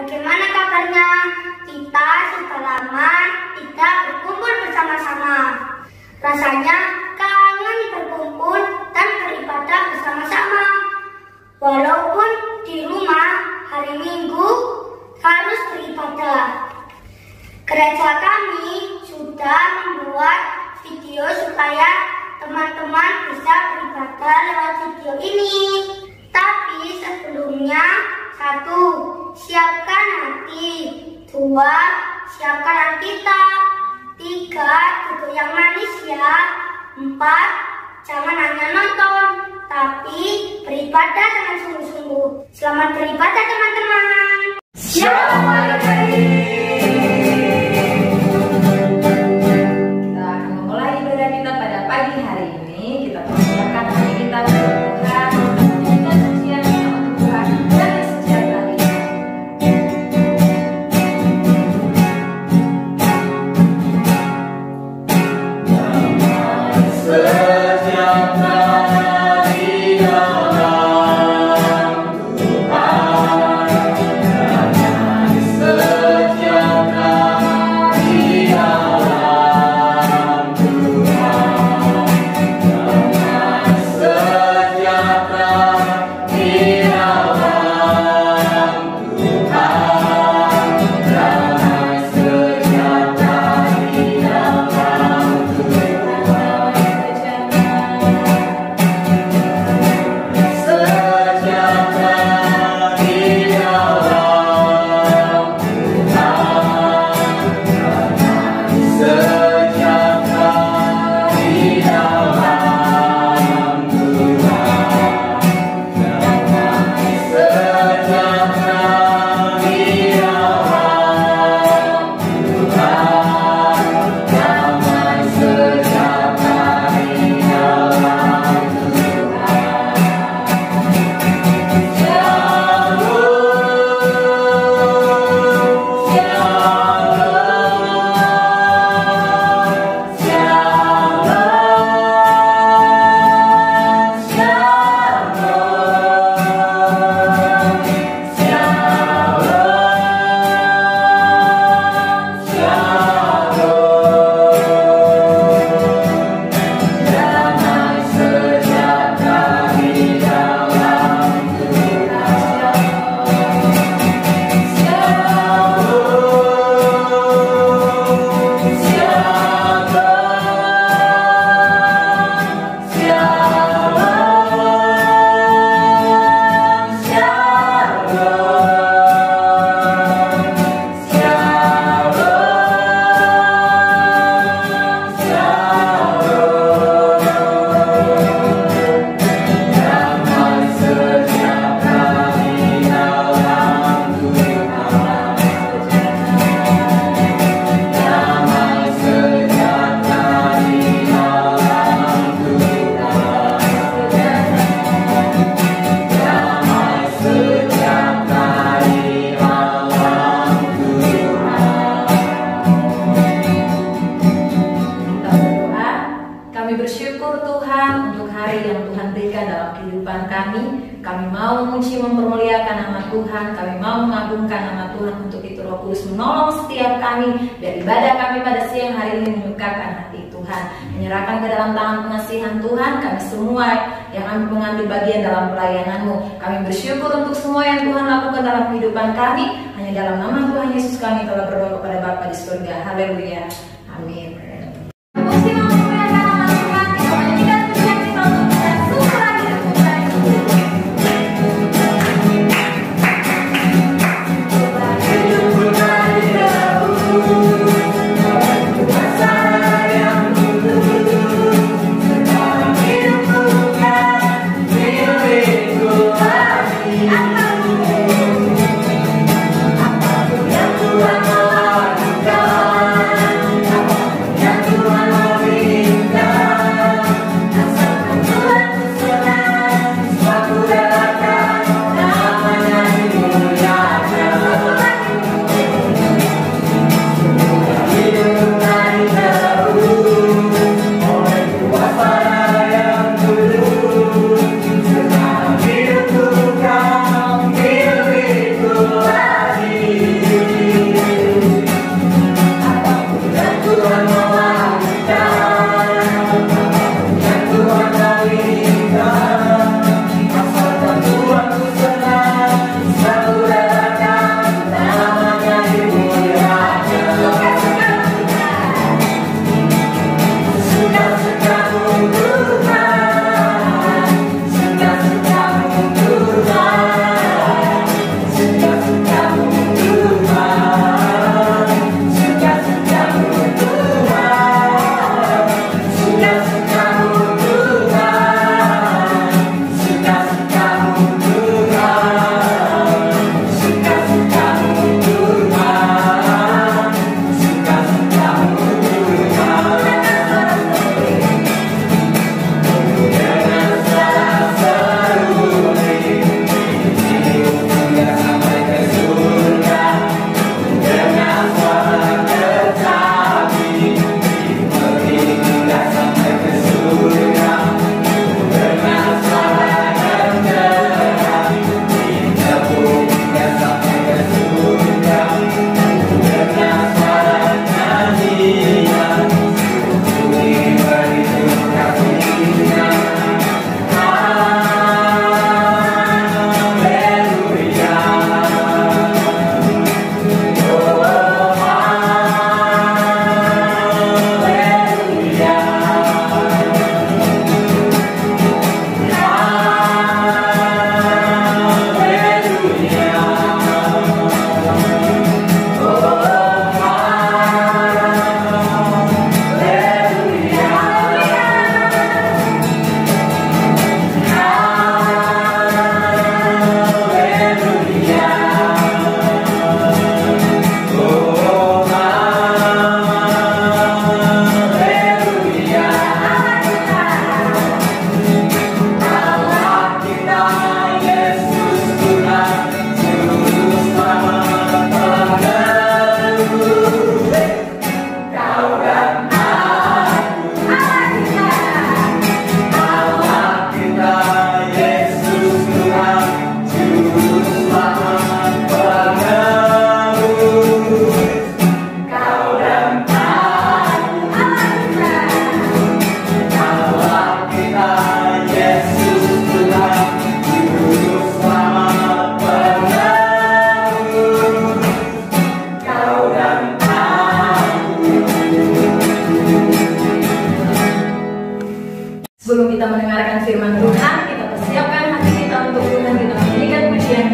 bagaimana kabarnya? Kita sudah lama tidak berkumpul bersama-sama. Rasanya kangen berkumpul dan beribadah bersama-sama. Walaupun di rumah hari Minggu harus beribadah. Gereja kami sudah membuat video supaya teman-teman bisa beribadah lewat video ini. Tapi sebelumnya, 1. Siapkan hati. 2. Siapkan Alkitab. 3. Duduk yang manis ya. 4. Jangan hanya nonton, tapi beribadah dengan sungguh-sungguh. Selamat beribadah teman-teman. Shalom hari-hari. Kita akan memulai ibadah kita pada pagi hari ini. Kita persiapkan hati kita untuk Tuhan, menyanyikan pujian kita untuk Tuhan dan setiap hari. Kami mau memuji mempermuliakan nama Tuhan, kami mau mengagungkan nama Tuhan. Untuk itu Roh Kudus menolong setiap kami, biar ibadah kami pada siang hari ini menyukakan hati Tuhan. Menyerahkan ke dalam tangan pengasihan Tuhan kami semua yang mengambil bagian dalam pelayanan-Mu. Kami bersyukur untuk semua yang Tuhan lakukan dalam kehidupan kami. Hanya dalam nama Tuhan Yesus kami telah berdoa kepada Bapa di surga. Haleluya. Amin. Apapun yang Tuhan mau lakukan,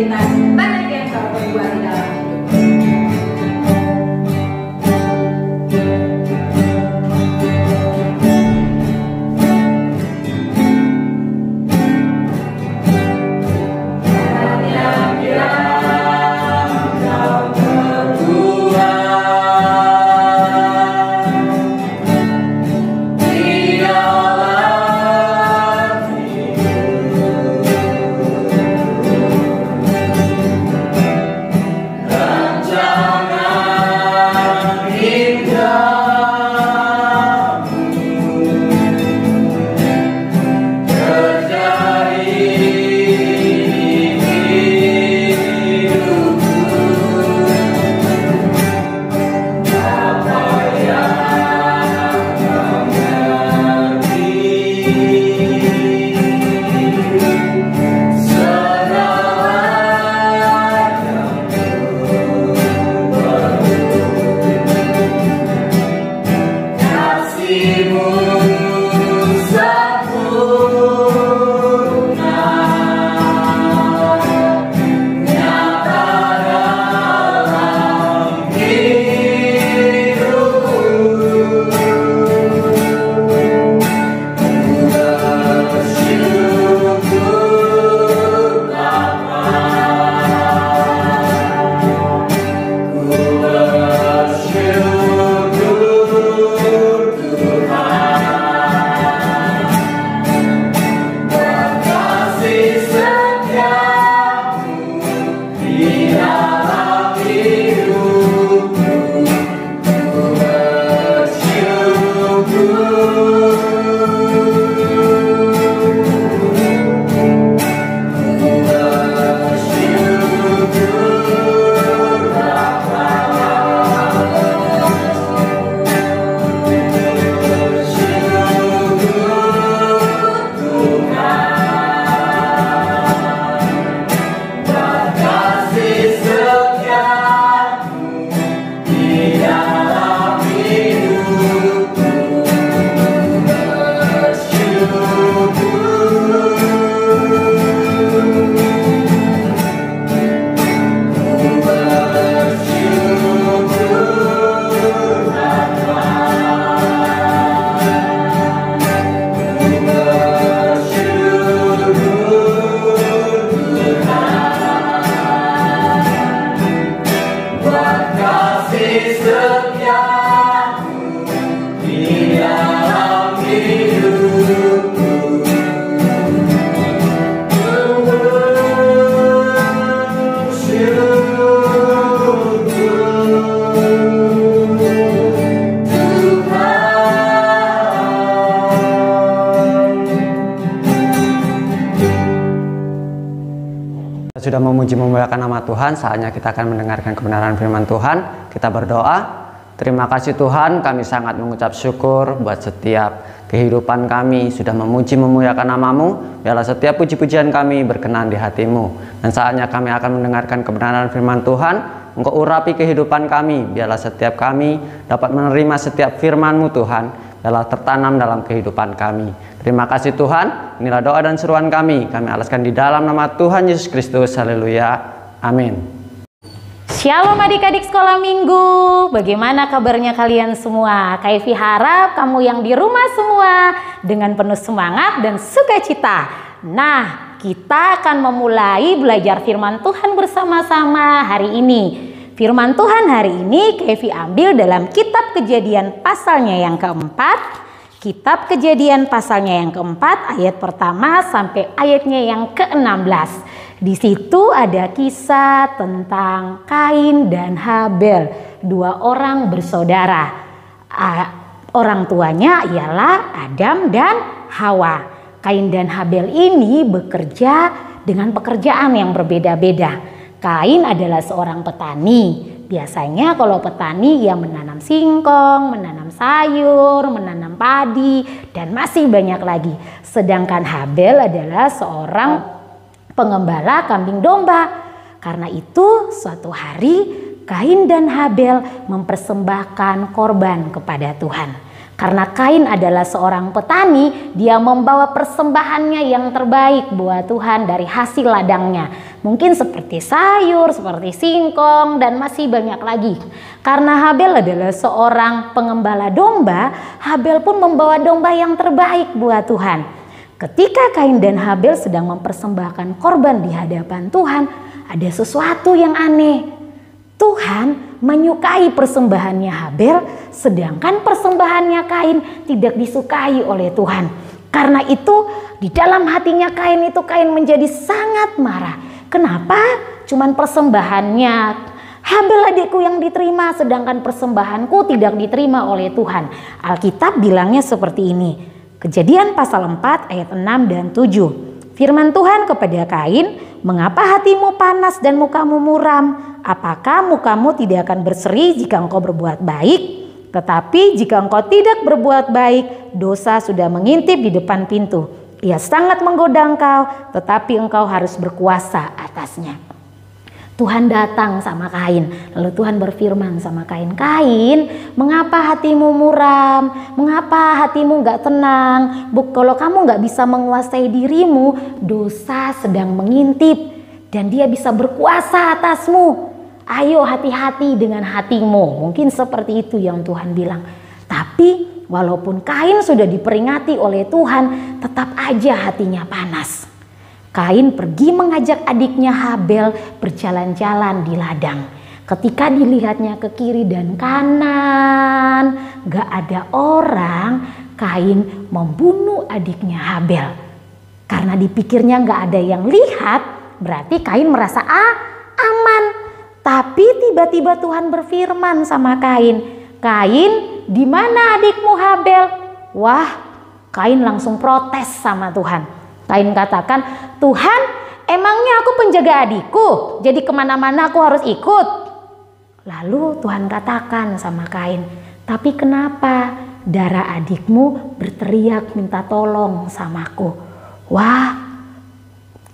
realitas banyak yang kau perbuat di dalam hidup. Sudah memuji memuliakan nama Tuhan, saatnya kita akan mendengarkan kebenaran firman Tuhan. Kita berdoa. Terima kasih Tuhan, kami sangat mengucap syukur buat setiap kehidupan kami sudah memuji memuliakan nama-Mu. Biarlah setiap puji-pujian kami berkenan di hati-Mu. Dan saatnya kami akan mendengarkan kebenaran firman Tuhan. Engkau urapi kehidupan kami. Biarlah setiap kami dapat menerima setiap firman-Mu Tuhan. Biarlah tertanam dalam kehidupan kami. Terima kasih Tuhan. Inilah doa dan seruan kami. Kami alaskan di dalam nama Tuhan Yesus Kristus. Haleluya. Amin. Shalom adik-adik sekolah minggu. Bagaimana kabarnya kalian semua? Kak Evi harap kamu yang di rumah semua dengan penuh semangat dan sukacita. Nah, kita akan memulai belajar firman Tuhan bersama-sama hari ini. Firman Tuhan hari ini Kak Evi ambil dalam kitab Kejadian pasalnya yang keempat. Kitab Kejadian pasalnya yang keempat ayat pertama sampai ayatnya yang ke-16. Di situ ada kisah tentang Kain dan Habel, dua orang bersaudara. Orang tuanya ialah Adam dan Hawa. Kain dan Habel ini bekerja dengan pekerjaan yang berbeda-beda. Kain adalah seorang petani. Biasanya kalau petani ia menanam singkong, menanam sayur, menanam padi, dan masih banyak lagi. Sedangkan Habel adalah seorang pengembala kambing domba. Karena itu suatu hari Kain dan Habel mempersembahkan korban kepada Tuhan. Karena Kain adalah seorang petani, dia membawa persembahannya yang terbaik buat Tuhan dari hasil ladangnya. Mungkin seperti sayur, seperti singkong, dan masih banyak lagi. Karena Habel adalah seorang pengembala domba, Habel pun membawa domba yang terbaik buat Tuhan. Ketika Kain dan Habel sedang mempersembahkan korban di hadapan Tuhan, ada sesuatu yang aneh. Tuhan menyukai persembahannya Habel, sedangkan persembahannya Kain tidak disukai oleh Tuhan. Karena itu di dalam hatinya Kain menjadi sangat marah. Kenapa? Cuman persembahannya Habel adikku yang diterima, sedangkan persembahanku tidak diterima oleh Tuhan. Alkitab bilangnya seperti ini. Kejadian pasal 4 ayat 6 dan 7. Firman Tuhan kepada Kain, "Mengapa hatimu panas dan mukamu muram? Apakah mukamu tidak akan berseri jika engkau berbuat baik? Tetapi jika engkau tidak berbuat baik, dosa sudah mengintip di depan pintu. Ia sangat menggoda engkau, tetapi engkau harus berkuasa atasnya." Tuhan datang sama Kain, lalu Tuhan berfirman sama Kain, "Kain, mengapa hatimu muram? Mengapa hatimu gak tenang? Kalau kamu gak bisa menguasai dirimu, dosa sedang mengintip dan dia bisa berkuasa atasmu. Ayo hati-hati dengan hatimu." Mungkin seperti itu yang Tuhan bilang. Tapi walaupun Kain sudah diperingati oleh Tuhan, tetap aja hatinya panas. Kain pergi mengajak adiknya Habel berjalan-jalan di ladang. Ketika dilihatnya ke kiri dan kanan, gak ada orang, Kain membunuh adiknya Habel. Karena dipikirnya gak ada yang lihat, berarti Kain merasa aman. Tapi tiba-tiba Tuhan berfirman sama Kain, "Kain, di mana adikmu Habel?" Wah, Kain langsung protes sama Tuhan. Kain katakan, "Tuhan, emangnya aku penjaga adikku? Jadi kemana-mana aku harus ikut?" Lalu Tuhan katakan sama Kain, "Tapi kenapa darah adikmu berteriak minta tolong samaku?" Wah,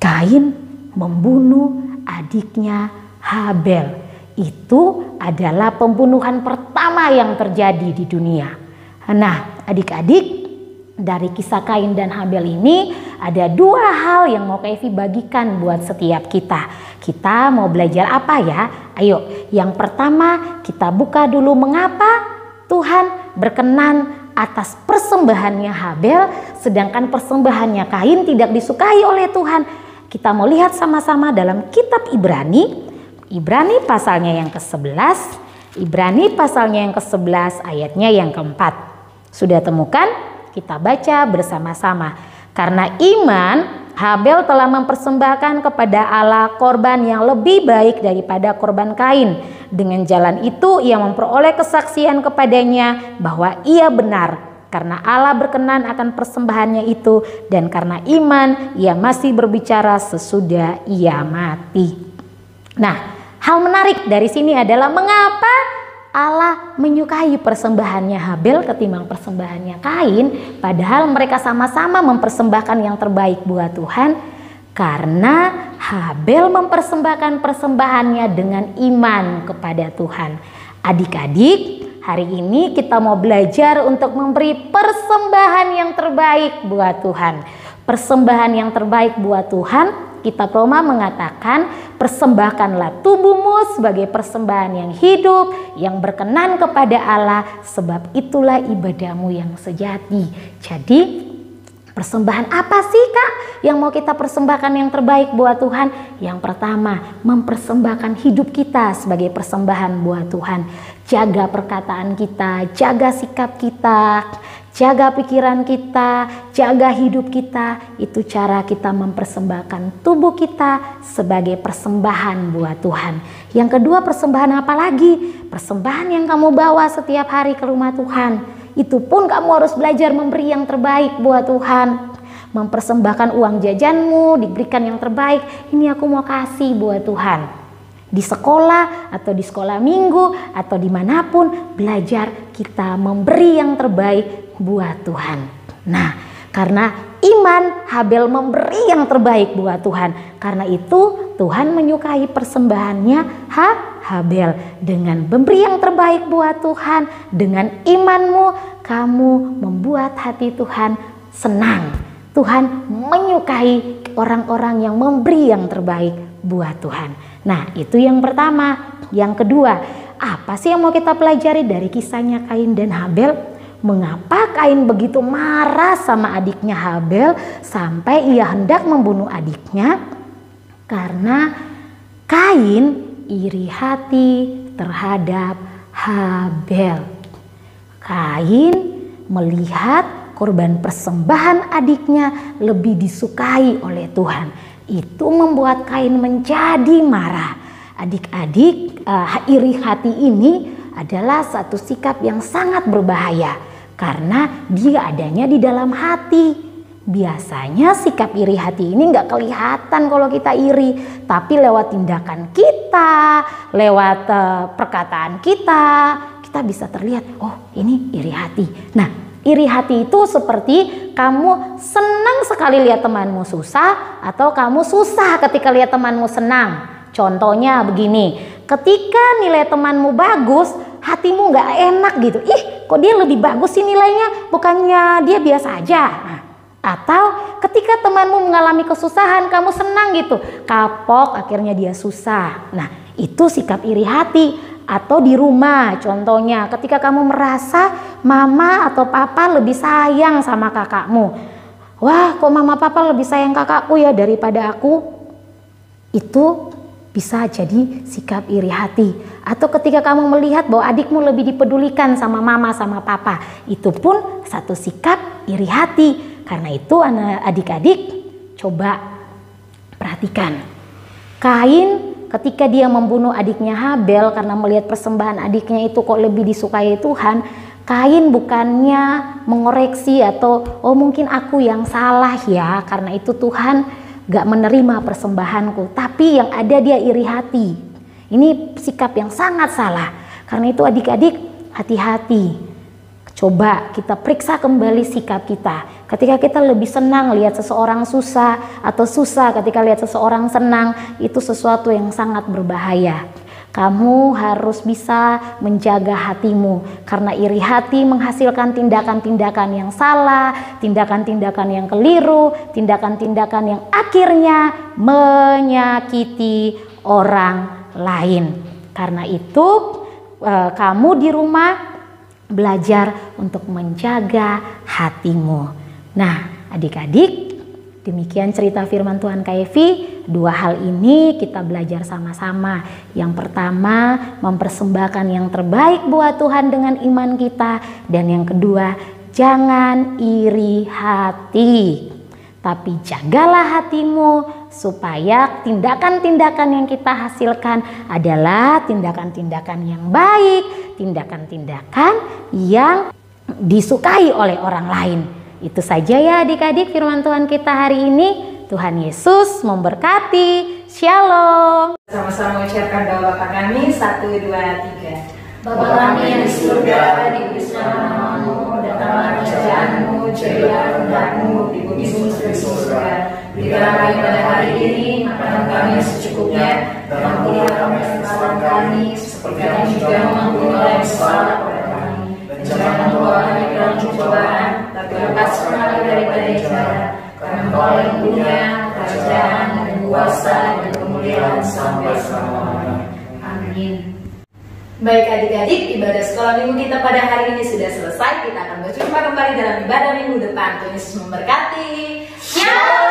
Kain membunuh adiknya Habel. Itu adalah pembunuhan pertama yang terjadi di dunia. Nah, adik-adik, dari kisah Kain dan Habel ini ada dua hal yang mau Kak Evi bagikan buat setiap kita. Kita mau belajar apa ya? Ayo, yang pertama kita buka dulu mengapa Tuhan berkenan atas persembahannya Habel, sedangkan persembahannya Kain tidak disukai oleh Tuhan. Kita mau lihat sama-sama dalam kitab Ibrani pasalnya yang ke-11, Ibrani pasalnya yang ke-11 ayatnya yang ke-4. Sudah temukan? Kita baca bersama-sama. Karena iman, Habel telah mempersembahkan kepada Allah korban yang lebih baik daripada korban Kain. Dengan jalan itu ia memperoleh kesaksian kepadanya bahwa ia benar. Karena Allah berkenan akan persembahannya itu, dan karena iman ia masih berbicara sesudah ia mati. Nah, hal menarik dari sini adalah mengapa Allah menyukai persembahannya Habel ketimbang persembahannya Kain, padahal mereka sama-sama mempersembahkan yang terbaik buat Tuhan. Karena Habel mempersembahkan persembahannya dengan iman kepada Tuhan. Adik-adik, hari ini kita mau belajar untuk memberi persembahan yang terbaik buat Tuhan. Persembahan yang terbaik buat Tuhan, Kitab Roma mengatakan, persembahkanlah tubuhmu sebagai persembahan yang hidup, yang berkenan kepada Allah, sebab itulah ibadahmu yang sejati. Jadi, persembahan apa sih Kak yang mau kita persembahkan yang terbaik buat Tuhan? Yang pertama, mempersembahkan hidup kita sebagai persembahan buat Tuhan. Jaga perkataan kita, jaga sikap kita, jaga pikiran kita, jaga hidup kita. Itu cara kita mempersembahkan tubuh kita sebagai persembahan buat Tuhan. Yang kedua, persembahan apa lagi? Persembahan yang kamu bawa setiap hari ke rumah Tuhan. Itu pun kamu harus belajar memberi yang terbaik buat Tuhan. Mempersembahkan uang jajanmu, diberikan yang terbaik. Ini aku mau kasih buat Tuhan. Di sekolah atau di sekolah minggu atau dimanapun, belajar kita memberi yang terbaik buat Tuhan. Nah, karena iman, Habel memberi yang terbaik buat Tuhan. Karena itu Tuhan menyukai persembahannya Habel. Dengan memberi yang terbaik buat Tuhan, dengan imanmu kamu membuat hati Tuhan senang. Tuhan menyukai orang-orang yang memberi yang terbaik buat Tuhan. Nah, itu yang pertama. Yang kedua, apa sih yang mau kita pelajari dari kisahnya Kain dan Habel? Mengapa Kain begitu marah sama adiknya Habel sampai ia hendak membunuh adiknya? Karena Kain iri hati terhadap Habel. Kain melihat korban persembahan adiknya lebih disukai oleh Tuhan. Itu membuat Kain menjadi marah. Adik-adik, iri hati ini adalah satu sikap yang sangat berbahaya karena dia adanya di dalam hati. Biasanya sikap iri hati ini nggak kelihatan kalau kita iri, tapi lewat tindakan kita, lewat perkataan kita bisa terlihat, oh ini iri hati. Nah, iri hati itu seperti kamu senang sekali lihat temanmu susah atau kamu susah ketika lihat temanmu senang. Contohnya begini, ketika nilai temanmu bagus, hatimu nggak enak gitu. Ih, kok dia lebih bagus sih nilainya, bukannya dia biasa aja. Nah, atau ketika temanmu mengalami kesusahan, kamu senang gitu. Kapok, akhirnya dia susah. Nah, itu sikap iri hati. Atau di rumah, contohnya ketika kamu merasa mama atau papa lebih sayang sama kakakmu. Wah, kok mama papa lebih sayang kakakku ya daripada aku? Itu bisa jadi sikap iri hati. Atau ketika kamu melihat bahwa adikmu lebih dipedulikan sama mama sama papa, itu pun satu sikap iri hati. Karena itu adik-adik coba perhatikan. Kain ketika dia membunuh adiknya Habel karena melihat persembahan adiknya itu kok lebih disukai Tuhan, Kain bukannya mengoreksi atau oh mungkin aku yang salah ya karena itu Tuhan gak menerima persembahanku, tapi yang ada dia iri hati. Ini sikap yang sangat salah. Karena itu adik-adik hati-hati. Coba kita periksa kembali sikap kita. Ketika kita lebih senang lihat seseorang susah atau susah ketika lihat seseorang senang, itu sesuatu yang sangat berbahaya. Kamu harus bisa menjaga hatimu karena iri hati menghasilkan tindakan-tindakan yang salah, tindakan-tindakan yang keliru, tindakan-tindakan yang akhirnya menyakiti orang lain. Karena itu kamu di rumah belajar untuk menjaga hatimu. Nah, adik-adik, demikian cerita firman Tuhan KFI. Dua hal ini kita belajar sama-sama. Yang pertama, mempersembahkan yang terbaik buat Tuhan dengan iman kita. Dan yang kedua, jangan iri hati. Tapi jagalah hatimu supaya tindakan-tindakan yang kita hasilkan adalah tindakan-tindakan yang baik, tindakan-tindakan yang disukai oleh orang lain. Itu saja ya adik-adik firman Tuhan kita hari ini. Tuhan Yesus memberkati. Shalom. Sama-sama mengucapkan doa Bapa kami, 1, 2, 3. Bapa kami yang di surga, dikuduskanlah namamu, datanglah kerajaanmu, jadilah kehendakmu di bumi seperti di surga. Berikanlah kami pada hari ini makanan kami yang secukupnya, dan ampunilah kami kesalahan kami, seperti kami juga mengampuni orang yang bersalah kepada kami. Dan jangan membawa kami ke dalam pencobaan, tapi lepaskan kami daripada yang jahat. Karena Engkau yang punya kerajaan dan kuasa dan kemuliaan sampai selama-lamanya. Amin. Baik adik-adik, ibadah sekolah minggu kita pada hari ini sudah selesai. Kita akan berjumpa kembali dalam ibadah minggu depan. Tuhan Yesus memberkati. Shalom.